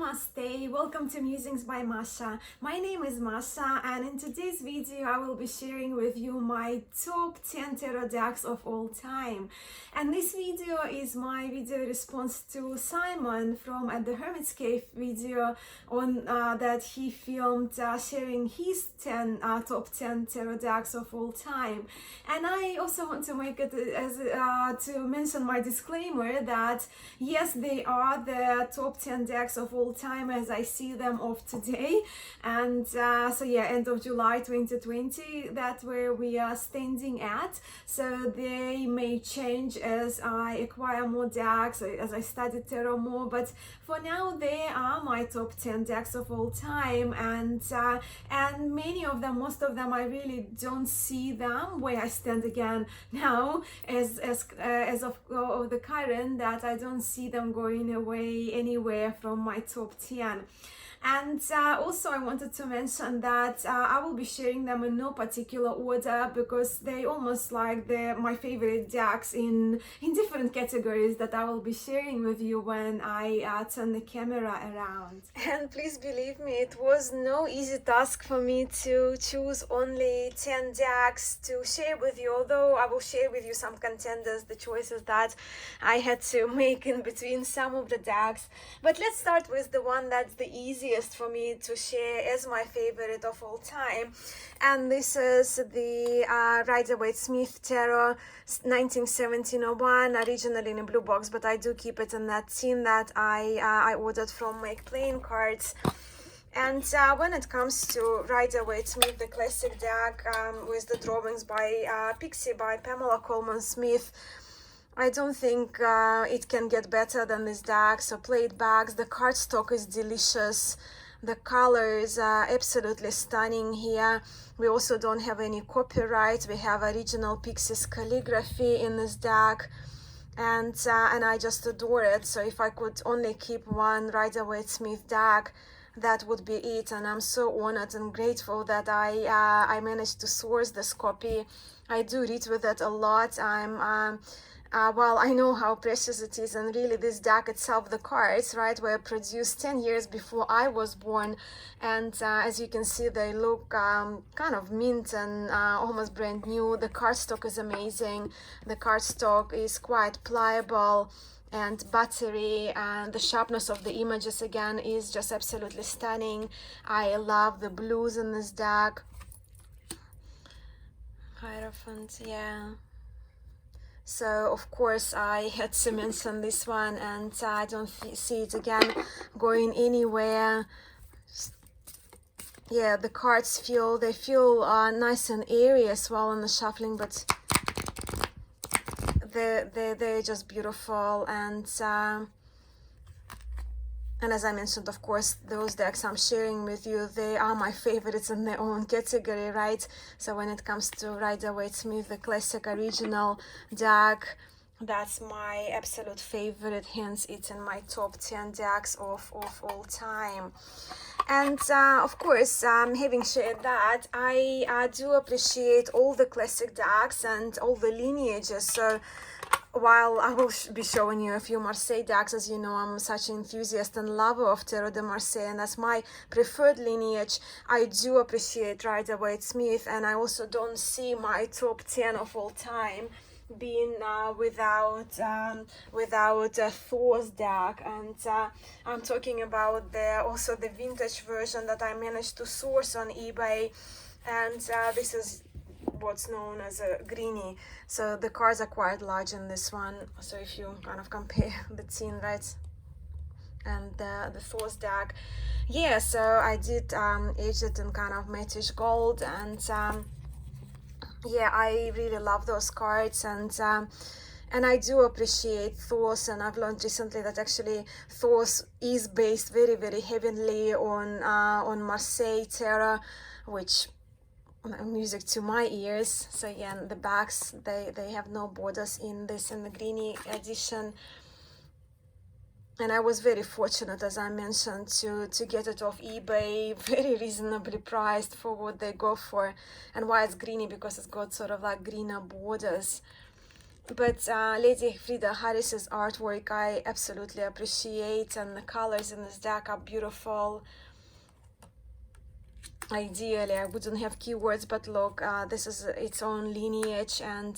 Namaste, welcome to Musings by Masha. My name is Masha, and in today's video I will be sharing with you my top 10 tarot decks of all time. And this video is my video response to Simon from at the Hermit's Cave video on that he filmed sharing his top 10 tarot decks of all time. And I also want to make it as to mention my disclaimer that yes, they are the top 10 decks of all time as I see them of today. And so yeah, end of July 2020, that's where we are standing at. So they may change as I acquire more decks, as I study tarot more, but for now they are my top 10 decks of all time. And many of them, most of them, I really don't see them where I stand again now as of the current, that I don't see them going away anywhere from my top 10. And also I wanted to mention that I will be sharing them in no particular order because they almost like my favorite decks in different categories that I will be sharing with you when I turn the camera around. And please believe me, it was no easy task for me to choose only 10 decks to share with you, although I will share with you some contenders, the choices that I had to make in between some of the decks. But let's start with the one that's the easiest for me to share as my favorite of all time, and this is the Rider-Waite-Smith Tarot 1917-01, originally in a blue box, but I do keep it in that tin that I ordered from Make Playing Cards. And when it comes to Rider-Waite-Smith, the classic deck with the drawings by Pixie by Pamela Coleman Smith, I don't think it can get better than this deck. So played backs, the cardstock is delicious, the colors are absolutely stunning here. We also don't have any copyright, we have original Pixie's calligraphy in this deck, and I just adore it. So if I could only keep one Rider-Waite-Smith deck, that would be it. And I'm so honored and grateful that I managed to source this copy. I do read with it a lot. Well, I know how precious it is, and really this deck itself, the cards, right, were produced 10 years before I was born, and as you can see, they look kind of mint and almost brand new. The cardstock is amazing. The cardstock is quite pliable and buttery, and the sharpness of the images again is just absolutely stunning. I love the blues in this deck. Hierophant, yeah. So of course I had to mention this one, and I don't see it again going anywhere. Yeah, the cards feel nice and airy as well in the shuffling, but they're just beautiful. And as I mentioned, of course, those decks I'm sharing with you, they are my favorites in their own category, right? So when it comes to Rider-Waite-Smith, the classic original deck, that's my absolute favorite, hence it's in my top 10 decks of all time. And of course, having shared that, I do appreciate all the classic decks and all the lineages. So while I will be showing you a few Marseille decks, as you know, I'm such an enthusiast and lover of Tarot de Marseille, and that's my preferred lineage. I do appreciate Rider-Waite-Smith, and I also don't see my top 10 of all time being without Thoth's deck. And I'm talking about also the vintage version that I managed to source on eBay, and this is what's known as a Greenie. So the cards are quite large in this one, so if you kind of compare the tin, right, and the Thoth deck, yeah, so I did age it in kind of mattish gold, and yeah, I really love those cards. And I do appreciate Thoth, and I've learned recently that actually Thoth is based very, very heavily on Marseille Terra, which music to my ears. So again, the backs, they have no borders in the Greenie edition, and I was very fortunate, as I mentioned, to get it off eBay, very reasonably priced for what they go for. And why it's Greenie? Because it's got sort of like greener borders. But Lady Frida Harris's artwork I absolutely appreciate, and the colors in this deck are beautiful. Ideally I wouldn't have keywords, but look, this is its own lineage, and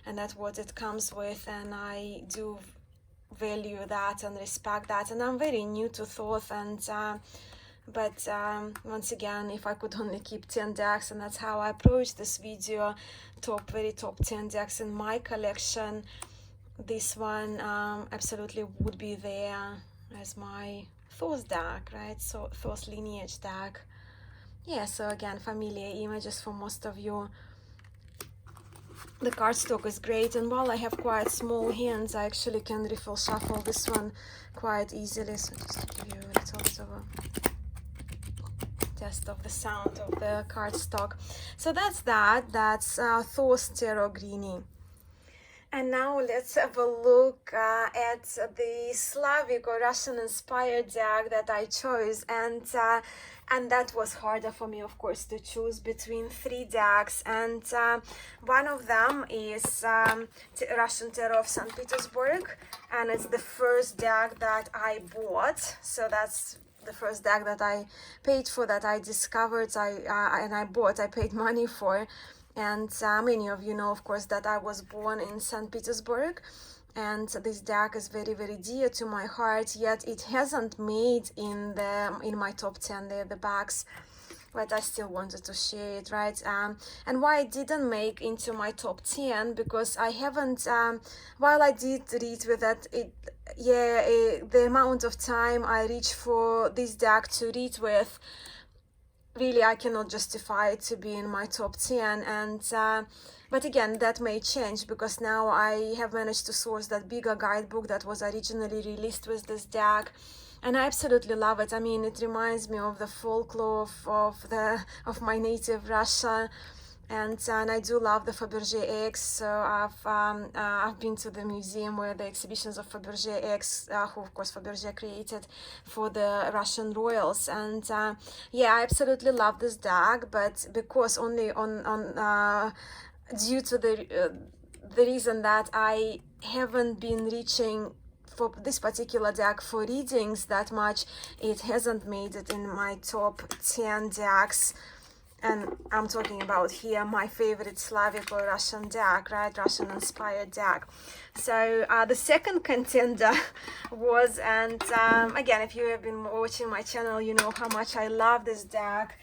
that's what it comes with, and I do value that and respect that. And I'm very new to Thoth, and but once again, if I could only keep 10 decks, and that's how I approach this video, very top 10 decks in my collection, this one absolutely would be there as my Thoth deck, right? So Thoth lineage deck. Yeah, so again, familiar images for most of you. The cardstock is great, and while I have quite small hands, I actually can refill shuffle this one quite easily. So just to give you a little bit of a test of the sound of the cardstock. So that's Thoth Tarot Greenie. And now let's have a look at the Slavic or Russian inspired deck that I chose, and that was harder for me, of course, to choose between 3 decks, and one of them is Russian Tarot of St. Petersburg, and it's the first deck that I bought. So that's the first deck that I paid for, that I discovered, I paid money for. And many of you know, of course, that I was born in St. Petersburg, and this deck is very, very dear to my heart, yet it hasn't made in my top 10. There the backs, but I still wanted to share it, right? And why it didn't make into my top 10, because I haven't, while I did read with it, the amount of time I reached for this deck to read with, really I cannot justify it to be in my top 10. And but again, that may change, because now I have managed to source that bigger guidebook that was originally released with this deck, and I absolutely love it. I mean, it reminds me of the folklore of my native Russia. And I do love the Fabergé eggs. So I've been to the museum where the exhibitions of Fabergé eggs, who of course Fabergé created for the Russian royals. And yeah, I absolutely love this deck, but because only on due to the reason that I haven't been reaching for this particular deck for readings that much, it hasn't made it in my top 10 decks. And I'm talking about here my favorite Slavic or Russian deck, right? Russian inspired deck. So the second contender was, and again, if you have been watching my channel, you know how much I love this deck.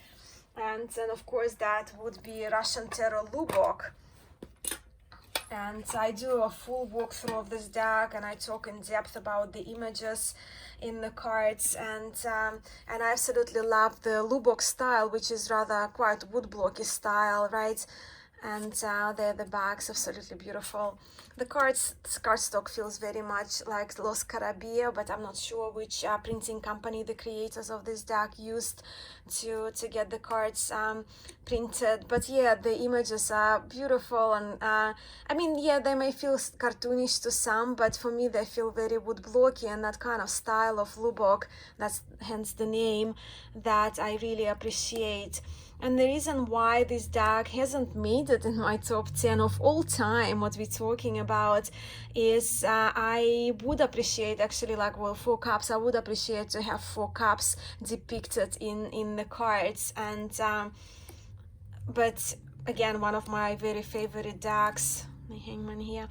And of course, that would be Russian Tarot Lubok. And I do a full walkthrough of this deck, and I talk in depth about the images in the cards, and I absolutely love the Lubok style, which is rather quite woodblocky style, right? And they're the backs, absolutely beautiful. The cardstock feels very much like Los Carabia, but I'm not sure which printing company the creators of this deck used to get the cards printed. But yeah, the images are beautiful, and I mean, yeah, they may feel cartoonish to some, but for me they feel very woodblocky, and that kind of style of Lubok, that's hence the name, that I really appreciate. And the reason why this deck hasn't made it in my top 10 of all time, what we're talking about, is I would appreciate, actually, like, well, 4 cups, I would appreciate to have 4 cups depicted in the cards. And but again, one of my very favorite decks, my Hangman here,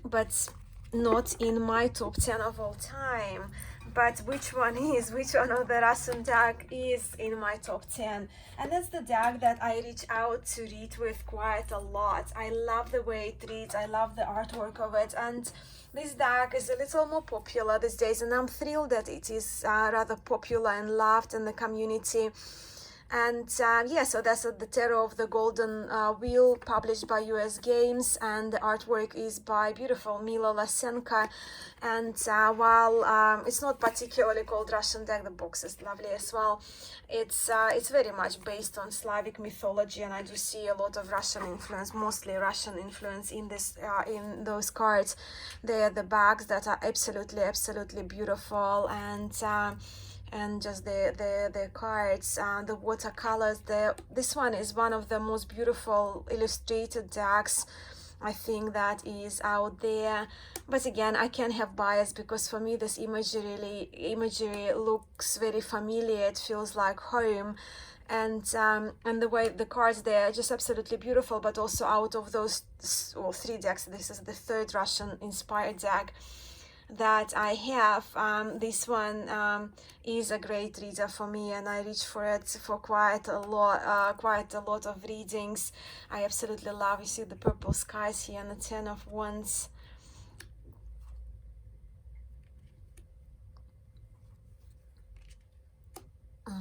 but not in my top 10 of all time. But which one of the Russian deck is in my top 10? And that's the deck that I reach out to read with quite a lot. I love the way it reads, I love the artwork of it, and this deck is a little more popular these days, and I'm thrilled that it is rather popular and loved in the community. And yeah, so that's the Tarot of the Golden Wheel, published by US Games, and the artwork is by beautiful Mila Lasenka. And while it's not particularly called Russian deck, the box is lovely as well. It's very much based on Slavic mythology, and I do see a lot of Russian influence, mostly Russian influence in this in those cards. They are the bags that are absolutely beautiful, and just the cards, the watercolors. This one is one of the most beautiful illustrated decks I think that is out there. But again, I can have bias, because for me this imagery looks very familiar. It feels like home, and the way the cards there are just absolutely beautiful. But also, out of those, well, 3 decks, this is the 3rd Russian inspired deck that I have. This one is a great reader for me, and I reach for it for quite a lot of readings. I absolutely love, you see the purple skies here and the 10 of Wands.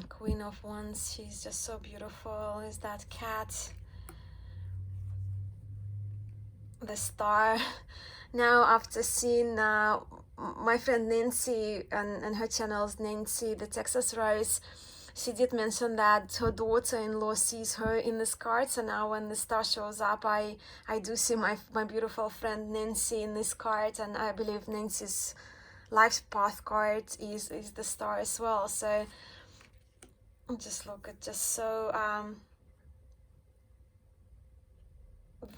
Queen of Wands, she's just so beautiful. Is that cat? The Star. Now, after seeing my friend Nancy and her channel's Nancy the Texas Rose, she did mention that her daughter-in-law sees her in this card. So now when the star shows up, I do see my beautiful friend Nancy in this card, and I believe Nancy's life path card is the star as well. So just look at, just so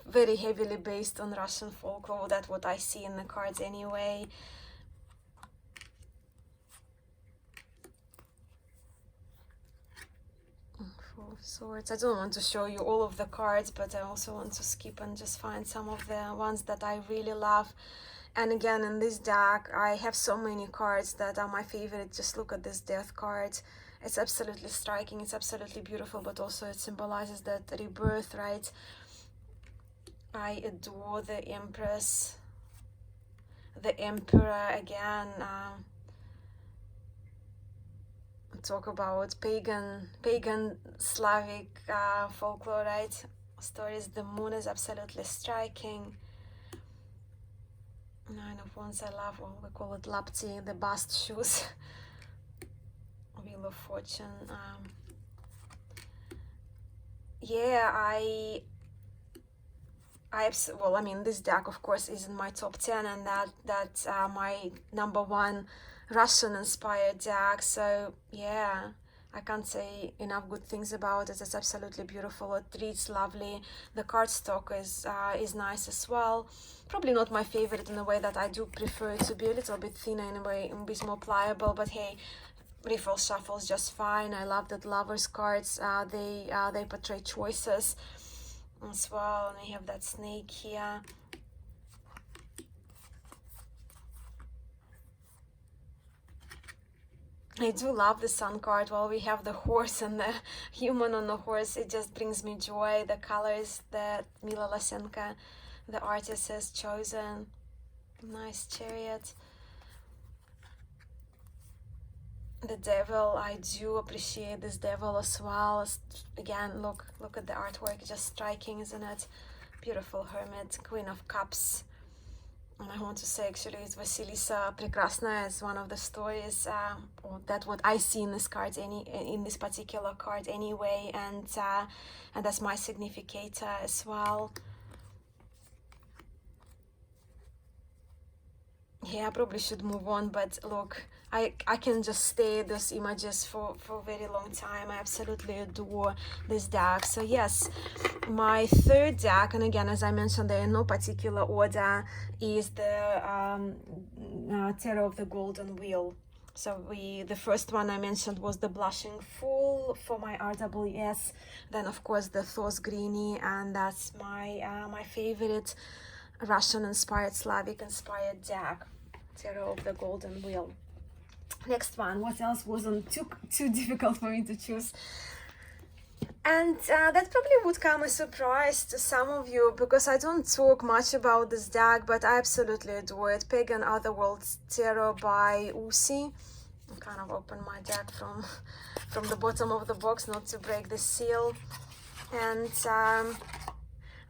very heavily based on Russian folklore. That's what I see in the cards anyway. Four of Swords. I don't want to show you all of the cards, but I also want to skip and just find some of the ones that I really love. And again, in this deck, I have so many cards that are my favorite. Just look at this Death card. It's absolutely striking. It's absolutely beautiful, but also it symbolizes that rebirth, right? I adore the Empress, the Emperor again. Talk about pagan Slavic folklore, right? Stories. The Moon is absolutely striking. 9 of Wands, I love, well, we call it lapti, the bast shoes. Wheel of Fortune. Yeah, well, I mean, this deck, of course, is in my top 10, and that's my #1 Russian-inspired deck. So, yeah, I can't say enough good things about it. It's absolutely beautiful. It reads lovely. The cardstock is nice as well. Probably not my favorite, in a way that I do prefer it to be a little bit thinner, in a way, and be more pliable. But hey, riffle shuffles just fine. I love that Lovers cards. They portray choices as well, and I have that snake here. I do love the Sun card. Well, we have the horse and the human on the horse. It just brings me joy. The colors that Mila Lasenka, the artist, has chosen. Nice Chariot. The Devil, I do appreciate this Devil as well. Again, look at the artwork, just striking, isn't it? Beautiful Hermit, Queen of Cups. And I want to say, actually, it's Vasilisa Prekrasna as one of the stories, or that what I see in this card, in this particular card anyway, and that's my significator as well. Yeah, I probably should move on, but look, I can just stay at those images for a very long time. I absolutely adore this deck. So yes, my 3rd deck, and again, as I mentioned, they're in no particular order, is the Tarot of the Golden Wheel. So the first one I mentioned was the Blushing Fool for my RWS. Then, of course, the Thoth Greenie, and that's my favorite Russian-inspired, Slavic-inspired deck, Tarot of the Golden Wheel. Next one, what else wasn't too difficult for me to choose? And that probably would come as a surprise to some of you, because I don't talk much about this deck, but I absolutely adore it. Pagan Otherworlds Tarot by Usi. I kind of open my deck from the bottom of the box, not to break the seal. And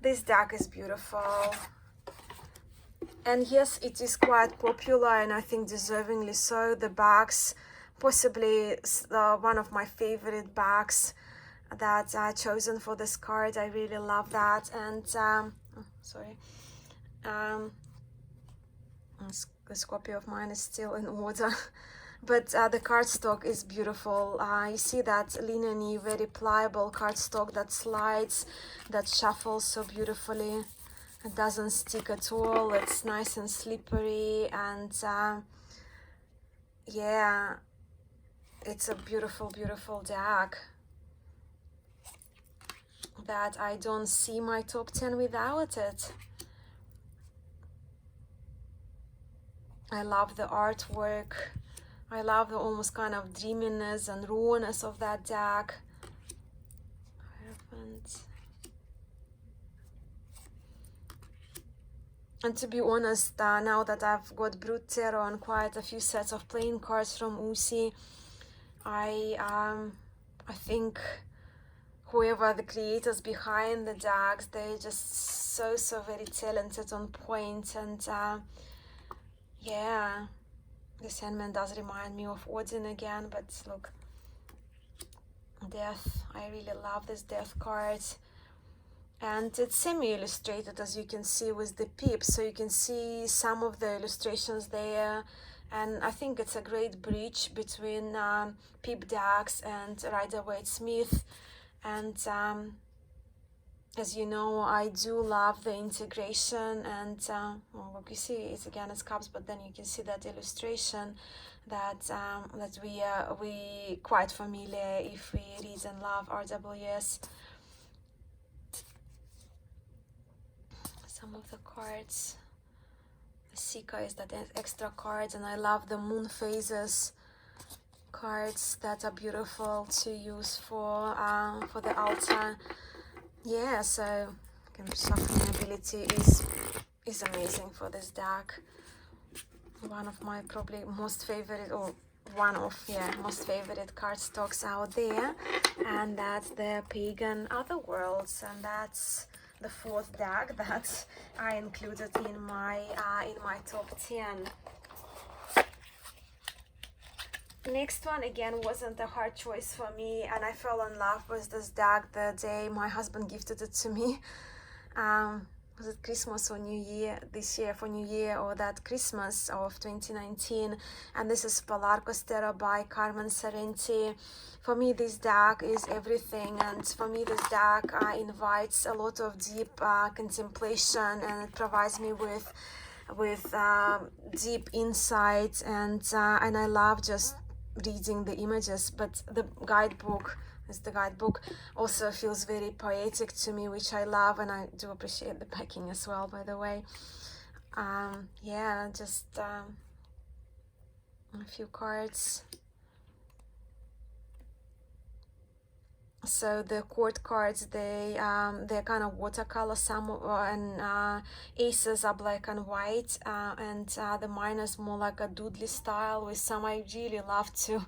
this deck is beautiful. And yes, it is quite popular, and I think deservingly so. The backs, possibly one of my favorite backs that I chosen for this card. I really love that. And this copy of mine is still in order. But the cardstock is beautiful. You see that linen-y, very pliable cardstock that slides, that shuffles so beautifully. It doesn't stick at all. It's nice and slippery, and yeah, it's a beautiful, beautiful deck that I don't see my top 10 without it. I love the artwork. I love the almost kind of dreaminess and rawness of that deck. And to be honest, now that I've got Brut Tarot and quite a few sets of playing cards from Usi, I think whoever the creators behind the decks, they're just so very talented, on point. And yeah, this Sandman does remind me of Odin again, but look, Death. I really love this Death card. And it's semi-illustrated, as you can see, with the pips, so you can see some of the illustrations there. And I think it's a great bridge between pip decks and Rider-Waite-Smith. And as you know, I do love the integration. And well, look, you see it's again as cups, but then you can see that illustration that that we quite familiar if we read and love RWS. Some of the cards, the Sika is that extra cards, and I love the moon phases cards that are beautiful to use for the altar. Yeah, so shuffling ability is amazing for this deck. One of my probably most favorite, or one of most favorite card stocks out there, and that's the Pagan Otherworlds, and that's the fourth deck that I included in my top 10. Next one again wasn't a hard choice for me, and I fell in love with this deck the day my husband gifted it to me. Was it Christmas or New Year? This year for New Year, or that Christmas of 2019. And this is Pholarchos Terra by Carmen Sorrenti. For me, this deck is everything, and for me, this deck invites a lot of deep contemplation, and it provides me with deep insight, and I love just reading the images. But the guidebook also feels very poetic to me, which I love, and I do appreciate the packing as well, by the way. Yeah, just a few cards. So the court cards, they're kind of watercolor, some and aces are black and white, and the minors more like a doodly style with some. I really love to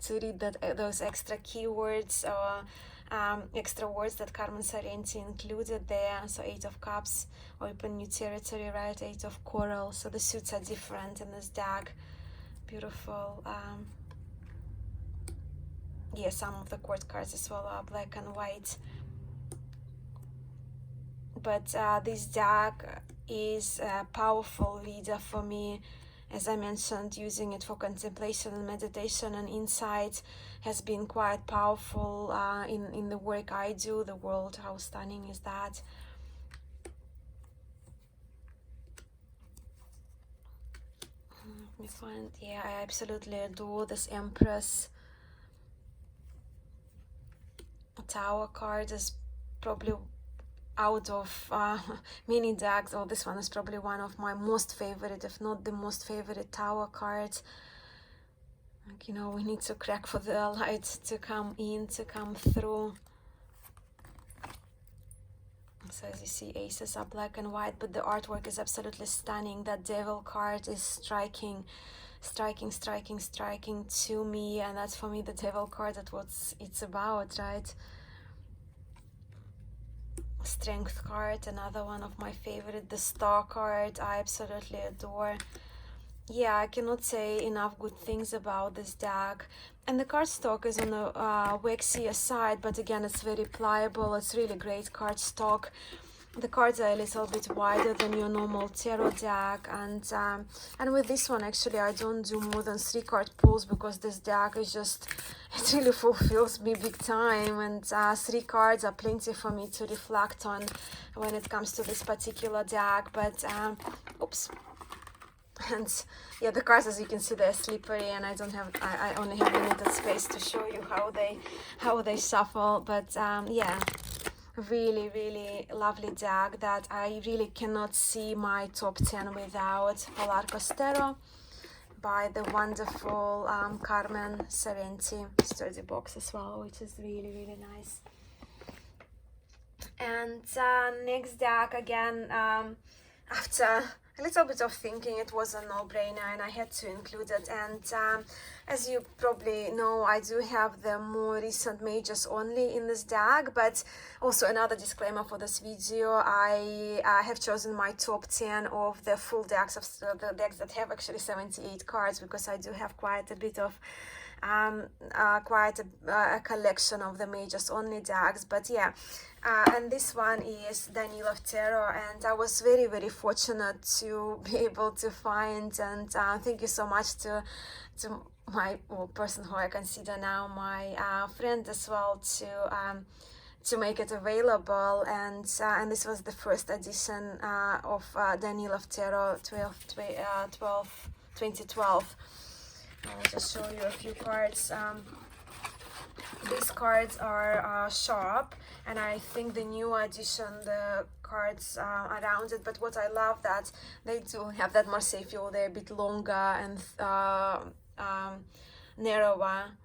read those extra keywords or extra words that Carmen Sorrenti included there. So 8 of Cups, open new territory, right? 8 of Coral. So the suits are different in this deck. Beautiful. Yeah, some of the court cards as well are black and white. But this deck is a powerful reader for me. As I mentioned, using it for contemplation and meditation and insight has been quite powerful in the work I do. The world, how stunning is that? Let me find, yeah, I absolutely adore this Empress. Tower card is probably out of many decks, or this one is probably one of my most favorite, if not the most favorite Tower cards. Like, you know, we need to crack for the light to come in, to come through. So as you see, aces are black and white, but the artwork is absolutely stunning. That Devil card is striking to me, and that's for me the Devil card. That's what it's about, right? Strength card, another one of my favorite. The Star card, I absolutely adore. Yeah, I cannot say enough good things about this deck. And the cardstock is on the waxier side, but again, it's very pliable. It's really great cardstock. the cards are a little bit wider than your normal tarot deck, and with this one actually I don't do more than 3 card pulls, because this deck is just, it really fulfills me big time, and 3 cards are plenty for me to reflect on when it comes to this particular deck. But oops, and yeah, the cards, as you can see, they're slippery, and I only have limited space to show you how they shuffle. But yeah, really, really lovely deck that I really cannot see my top 10 without Pholarchos Tarot by the wonderful Carmen Sorrenti. Sturdy box as well, which is really, really nice. And next deck, again, after a little bit of thinking, it was a no-brainer and I had to include it. And as you probably know, I do have the more recent majors only in this deck. But also another disclaimer for this video, I have chosen my top 10 of the full decks, of the decks that have actually 78 cards, because I do have quite a bit of quite a collection of the majors only decks. But yeah, and this one is Daniloff Tarot, and I was very, very fortunate to be able to find, and thank you so much to my person who I consider now my friend as well, to make it available. And this was the first edition of Daniloff Tarot 2012. I'll just show you a few cards. These cards are sharp, and I think the new edition, the cards are rounded. But what I love that they do have that Marseille feel. They're a bit longer and narrower.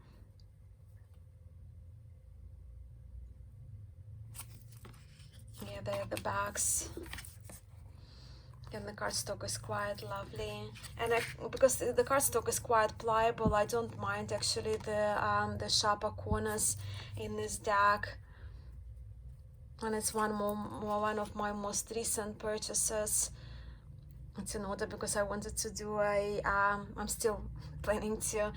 Yeah, they're the backs. And the cardstock is quite lovely, and because the cardstock is quite pliable, I don't mind actually the sharper corners in this deck. And it's one of my most recent purchases. It's in order because I wanted to do I'm still planning to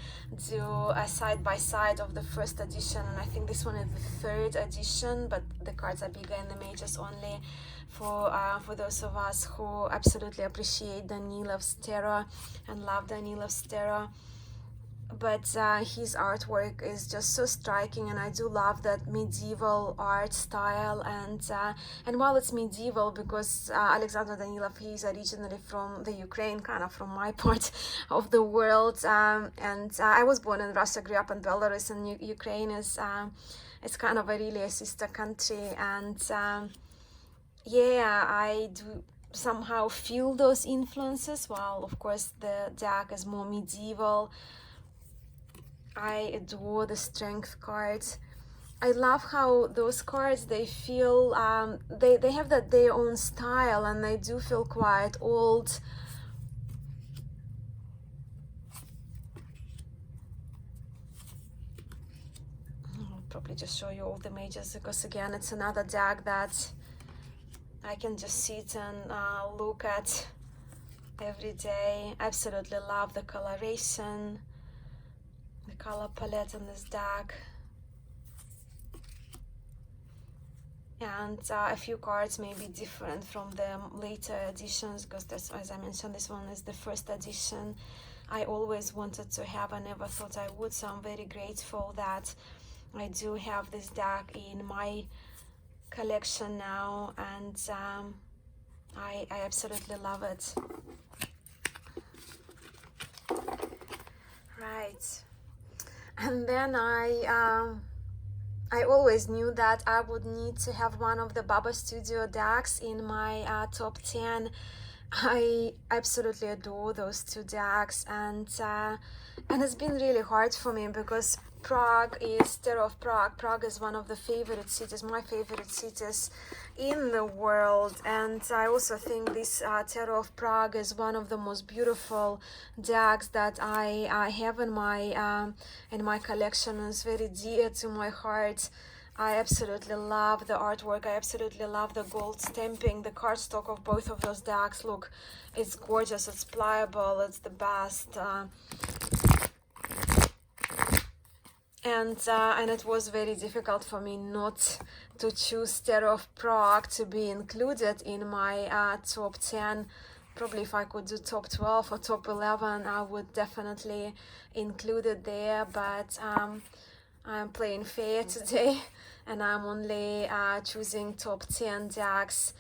do a side-by-side of the first edition, and I think this one is the 3rd edition, but the cards are bigger in the majors only. For those of us who absolutely appreciate Daniloff's Tarot and love Daniloff's Tarot. But his artwork is just so striking, and I do love that medieval art style. And while it's medieval, because Alexander Danilov, he is originally from the Ukraine, kind of from my part of the world, and I was born in Russia, grew up in Belarus, and Ukraine is it's kind of a sister country. And yeah, I do somehow feel those influences, while of course the deck is more medieval. I adore the strength cards. I love how those cards, they feel they have their own style, and they do feel quite old. I'll probably just show you all the majors, because again, it's another deck that I can just sit and look at every day. Absolutely love the coloration, the color palette in this deck. And a few cards may be different from the later editions, because as I mentioned, this one is the 1st edition. I always wanted to have, I never thought I would, so I'm very grateful that I do have this deck in my collection now, and I absolutely love it. Right, and then I always knew that I would need to have one of the Baba Studio decks in my top 10. I absolutely adore those 2 decks, and it's been really hard for me, because Prague is Tarot of Prague. Prague is one of the favorite cities, my favorite cities in the world, and I also think this Tarot of Prague is one of the most beautiful decks that I have in my collection. It's very dear to my heart. I absolutely love the artwork. I absolutely love the gold stamping. The cardstock of both of those decks, look, it's gorgeous, it's pliable, it's the best. and it was very difficult for me not to choose Tarot of Prague to be included in my top 10. Probably if I could do top 12 or top 11, I would definitely include it there, but I'm playing fair today and I'm only choosing top 10 decks.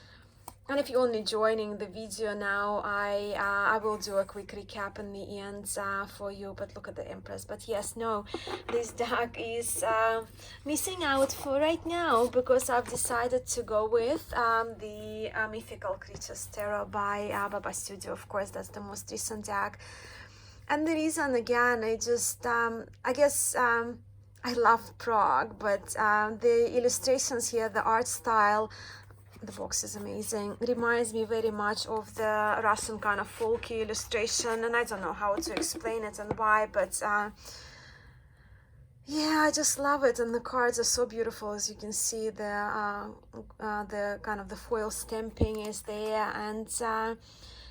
And if you're only joining the video now, I will do a quick recap in the end for you. But look at the Empress. But yes, no, this deck is missing out for right now because I've decided to go with the Mythical Creatures Tarot by Baba Studio. Of course, that's the most recent deck. And the reason, again, I guess I love Prague, but the illustrations here, the art style, the box is amazing. It reminds me very much of the Russian kind of folky illustration, and I don't know how to explain it and why, but yeah, I just love it. And the cards are so beautiful, as you can see. The kind of the foil stamping is there,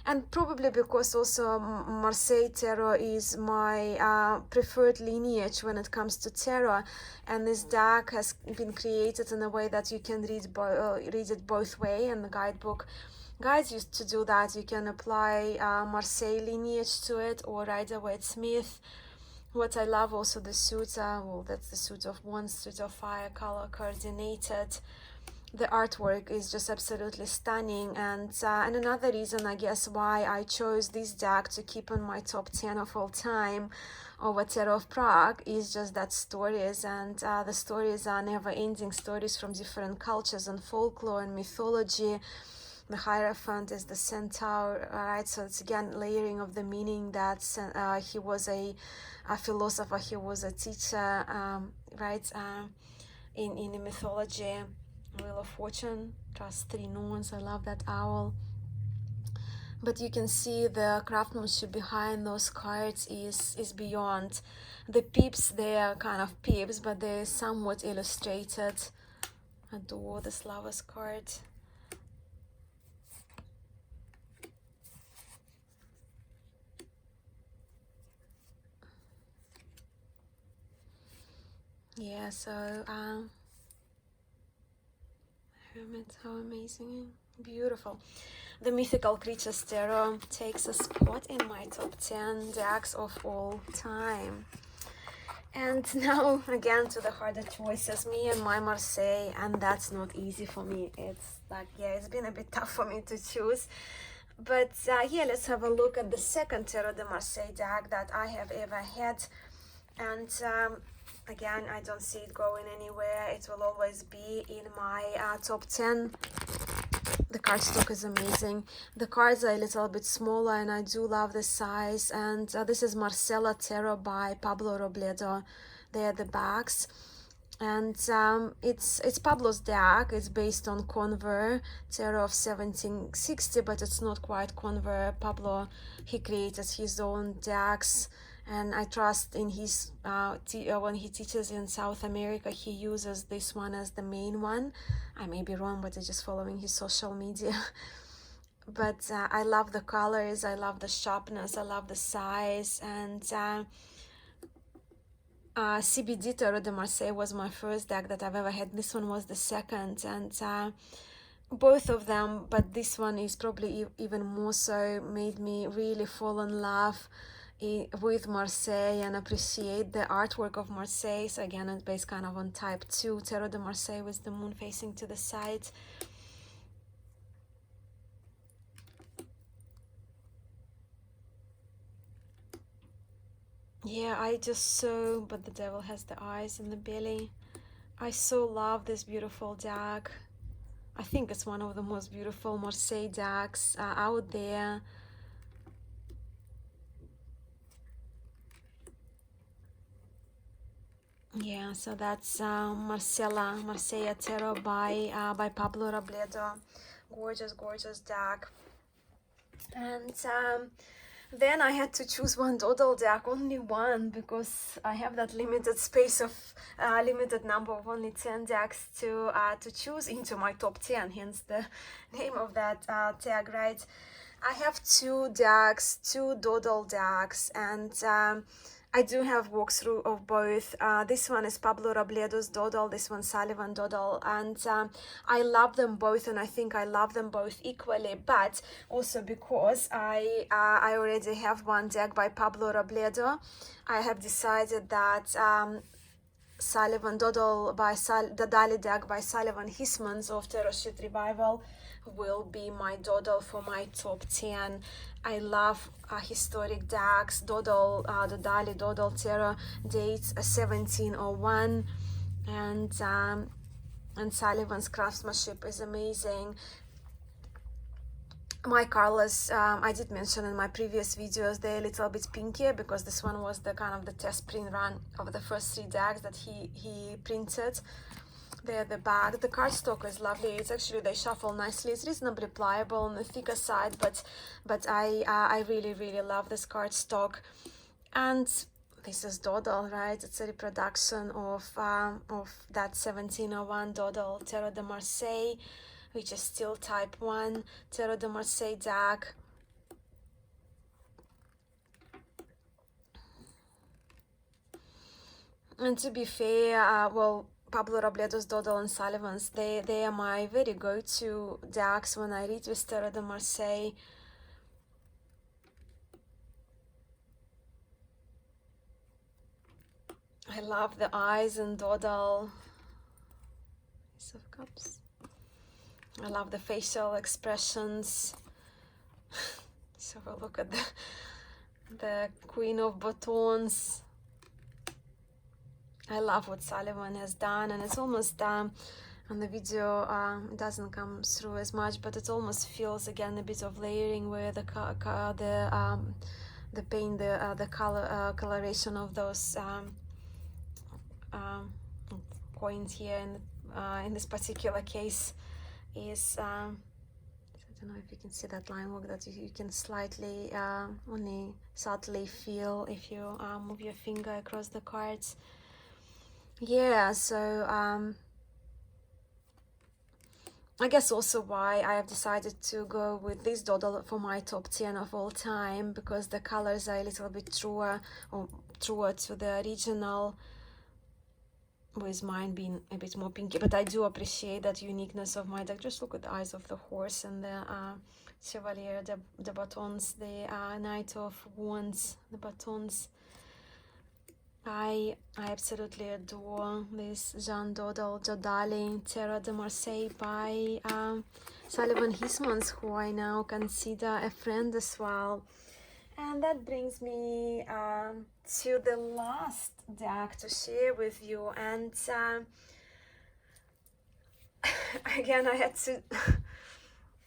and probably because also Marcela Terra is my preferred lineage when it comes to tarot, and this deck has been created in a way that you can read it both way, and the guidebook guides you to do that. You can apply Marcela lineage to it or Rider-Waite-Smith. What I love also, the suits are, well, that's the suit of Wands, suit of fire, color coordinated. The artwork is just absolutely stunning, and another reason, I guess, why I chose this deck to keep on my top 10 of all time over Tarot of Prague is just that stories, and the stories are never-ending stories from different cultures and folklore and mythology. The Hierophant is the centaur, right? So it's again layering of the meaning that he was a philosopher, he was a teacher, right? In the mythology. Wheel of Fortune, trust 3 Norns. I love that owl. But you can see the craftsmanship behind those cards is beyond. The pips, they are kind of pips, but they're somewhat illustrated. I adore this Lover's card. Yeah, so Hermit, how amazing, beautiful. The Mythical Creatures Tarot takes a spot in my top 10 decks of all time. And now again to the harder choices, me and my Marseille, and that's not easy for me. It's like, yeah, it's been a bit tough for me to choose. But yeah, let's have a look at the second Tarot de Marseille deck that I have ever had. And again, I don't see it going anywhere. It will always be in my top 10. The cardstock is amazing. The cards are a little bit smaller, and I do love the size. And this is Marcela Terra by Pablo Robledo. They are the backs. And it's Pablo's deck. It's based on Conver Tarot of 1760, but it's not quite Conver. Pablo, he created his own decks. And I trust in his, when he teaches in South America, he uses this one as the main one. I may be wrong, but I'm just following his social media. But I love the colors, I love the sharpness, I love the size. And CBD Tarot de Marseille was my first deck that I've ever had. This one was the second. And both of them, but this one is probably even more so, made me really fall in love with Marseille and appreciate the artwork of Marseille. So again, it's based kind of on type 2 Tarot de Marseille with the moon facing to the side. Yeah, I just so, but the devil has the eyes and the belly. I so love this beautiful deck. I think it's one of the most beautiful Marseille decks out there. Yeah, so that's Marcela Terra by Pablo Robledo. Gorgeous, gorgeous deck. And then I had to choose one Dodal deck, only one, because I have that limited space of limited number of only 10 decks to choose into my top 10, hence the name of that tag, right? I have 2 decks, 2 Dodal decks, and I do have walkthrough of both. This one is Pablo Robledo's Dodal, this one Sullivan Dodal, and I love them both, and I think I love them both equally, but also because I already have one deck by Pablo Robledo, I have decided that Sullivan Dodal by Dodali deck by Sullivan Hismans of Tarot Sheet Revival will be my Dodal for my top 10. I love historic decks. Dodali Dodal Tarot dates 1701, and Sullivan's craftsmanship is amazing. My colors, I did mention in my previous videos, they're a little bit pinkier because this one was the kind of the test print run of the first 3 decks that he printed. They're the back. The cardstock is lovely. It's actually, they shuffle nicely. It's reasonably pliable on the thicker side, but I really love this cardstock. And this is Dodal, right? It's a reproduction of that 1701 Dodal Tarot de Marseille, which is still type 1 Tarot de Marseille deck. And to be fair, well, Pablo Robledo's Dodal and Sullivan's, they are my very go-to decks when I read with Tarot de Marseille. I love the eyes in Dodal. Ace of Cups. I love the facial expressions. So we'll look at the Queen of Batons. I love what Sullivan has done, and it's almost on the video it doesn't come through as much, but it almost feels again a bit of layering where the paint, the coloration of those coins here in this particular case is I don't know if you can see that line work that you can slightly only subtly feel if you move your finger across the cards. Yeah, so I guess also why I have decided to go with this Dodal for my top 10 of all time, because the colors are a little bit truer to the original, with mine being a bit more pinky. But I do appreciate that uniqueness of my deck. Just look at the eyes of the horse and the Chevalier de Batons, the Knight of Wands, the Batons. I absolutely adore this Jean Dodali Tarot de Marseille by Sullivan Hismans, who I now consider a friend as well. And that brings me to the last deck to share with you. And again, I had to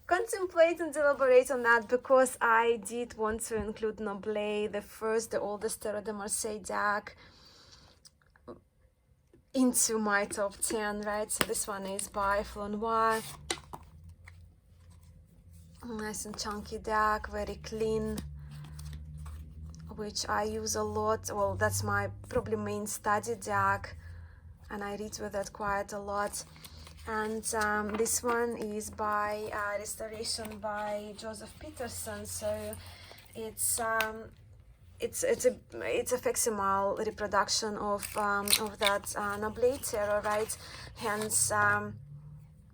contemplate and deliberate on that, because I did want to include Noble, the oldest Tarot de Marseille deck, into my top 10, right? So this one is by Flanois. Nice and chunky deck, very clean, which I use a lot. Well, that's my probably main study deck, and I read with that quite a lot. And this one is by restoration by Joseph Peterson. So it's a facsimile reproduction of that Noble Tarot, right? Hence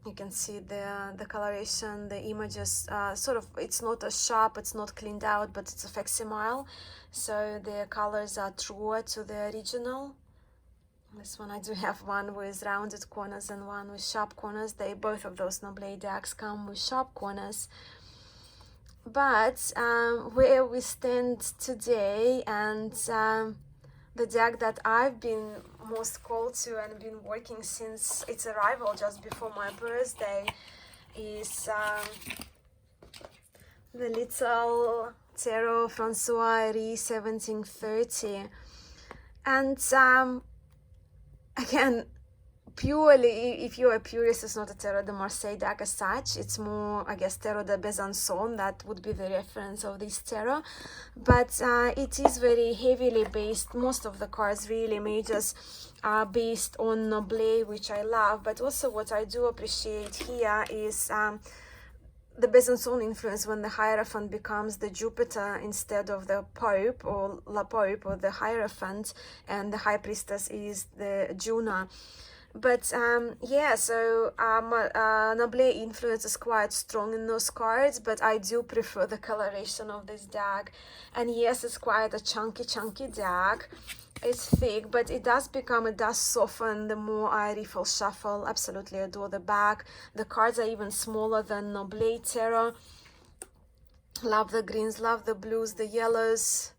you can see the coloration, the images, sort of, it's not as sharp, it's not cleaned out, but it's a facsimile, so the colors are truer to the original. This one, I do have one with rounded corners and one with sharp corners. Both of those Noble decks come with sharp corners. But where we stand today, and the deck that I've been most called to and been working since its arrival just before my birthday, is the little Tarot Francois Heri 1730. And again, purely, if you're a purist, it's not a Tarot de Marseille deck as such. It's more, I guess, Tarot de Besançon. That would be the reference of this tarot. But it is very heavily based. Most of the cards, really, majors, are based on Noble, which I love. But also what I do appreciate here is the Besançon influence when the Hierophant becomes the Jupiter instead of the Pope or La Pope or the Hierophant, and the High Priestess is the Juno. But yeah, so Noble influence is quite strong in those cards, but I do prefer the coloration of this deck. And yes, it's quite a chunky deck. It's thick, but it does soften the more I riffle shuffle. Absolutely adore the back. The cards are even smaller than Noble Tarot. Love the greens, love the blues, the yellows.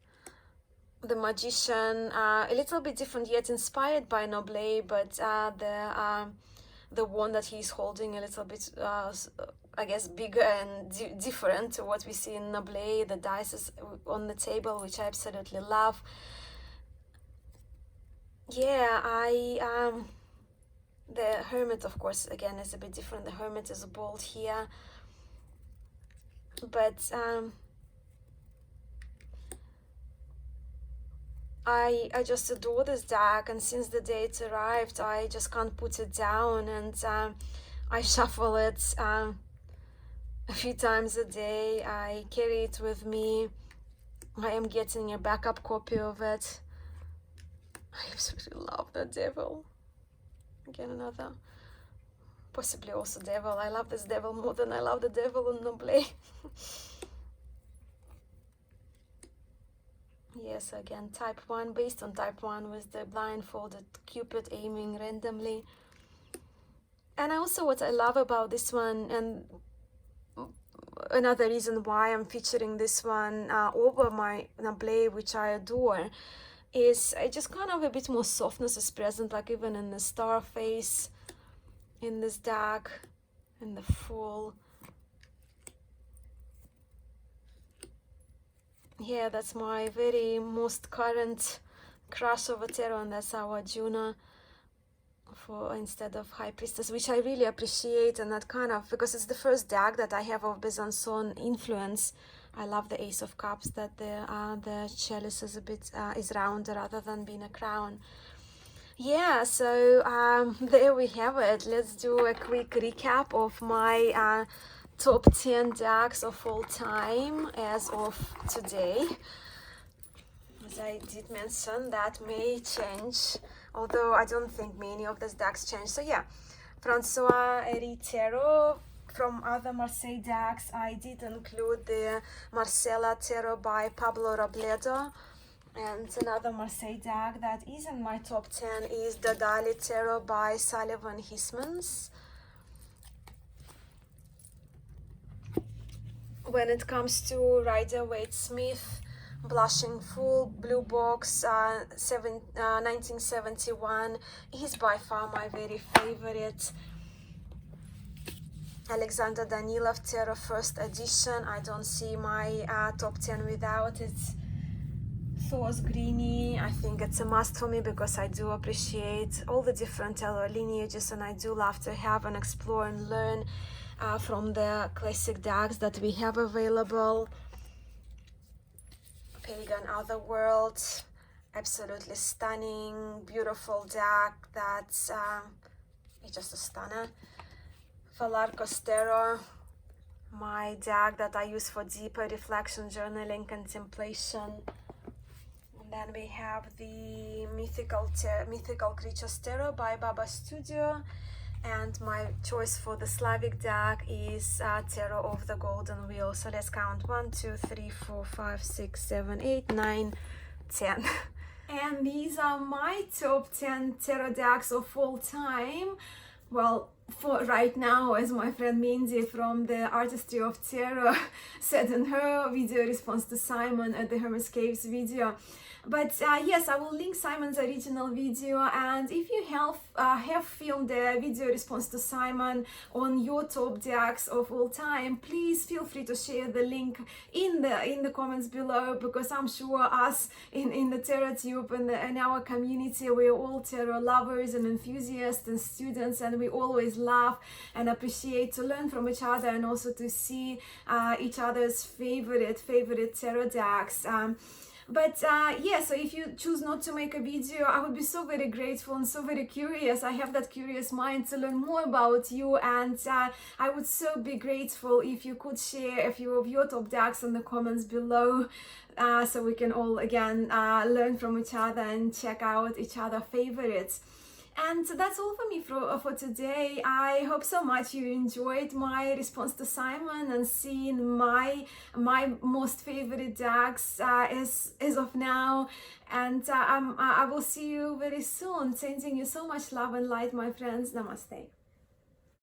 The Magician, a little bit different yet inspired by Noble, but the one that he's holding a little bit, I guess, bigger and different to what we see in Noble. The dice is on the table, which I absolutely love. Yeah, the Hermit, of course, again, is a bit different. The Hermit is bold here, but I just adore this deck, and since the day it arrived, I just can't put it down, and I shuffle it a few times a day. I carry it with me. I am getting a backup copy of it. I absolutely love the Devil. Again, another, possibly also Devil. I love this Devil more than I love the Devil in Noble. Yes, again, type 1, based on type 1 with the blindfolded Cupid aiming randomly. And also what I love about this one, and another reason why I'm featuring this one over my Noble, which I adore, is just kind of a bit more softness is present, like even in the star face in this deck, in the full. Yeah, that's my very most current crush of a tarot, and that's our Juno for instead of High Priestess, which I really appreciate. And that kind of, because it's the first deck that I have of Besançon influence. I love the Ace of Cups, that the chalice is a bit is rounder rather than being a crown. Yeah, so there we have it. Let's do a quick recap of my top 10 decks of all time as of today. As I did mention, that may change, although I don't think many of these decks change. So yeah, Francois Heri Tarot. From other Marseille decks, I did include the Marcela Terra by Pablo Robledo. And another Marseille deck that is in my top 10 is Dodali Tarot by Sullivan Hismans. When it comes to Rider-Waite-Smith, Blushing Fool, Blue Box, 1971 is by far my very favorite. Alexander Daniloff Tarot first edition, I don't see my top 10 without it. Thoth Greenie, I think it's a must for me because I do appreciate all the different tarot lineages, and I do love to have and explore and learn from the classic decks that we have available. Pagan Otherworlds, absolutely stunning, beautiful deck that's it's just a stunner. Pholarchos Tarot, my deck that I use for deeper reflection, journaling, contemplation. And then we have the Mythical Creatures Tarot by Baba Studio. And my choice for the Slavic deck is Tarot of the Golden Wheel. So let's count 1, 2, 3, 4, 5, 6, 7, 8, 9, 10. And these are my top 10 tarot decks of all time. Well, for right now, as my friend Mindy from the Artistry of Tarot said in her video response to Simon at the Hermes Caves video. But yes, I will link Simon's original video, and if you have filmed a video response to Simon on your top decks of all time, please feel free to share the link in the comments below, because I'm sure us in the Tarot Tube and in our community, we're all tarot lovers and enthusiasts and students, and we always laugh and appreciate to learn from each other and also to see each other's favorite tarot decks. But yeah, so if you choose not to make a video, I would be so very grateful and so very curious. I have that curious mind to learn more about you, and I would so be grateful if you could share a few of your top decks in the comments below, so we can all again learn from each other and check out each other's favorites. And that's all for me for today. I hope so much you enjoyed my response to Simon and seeing my most favorite decks as of now. And I will see you very soon. Sending you so much love and light, my friends. Namaste.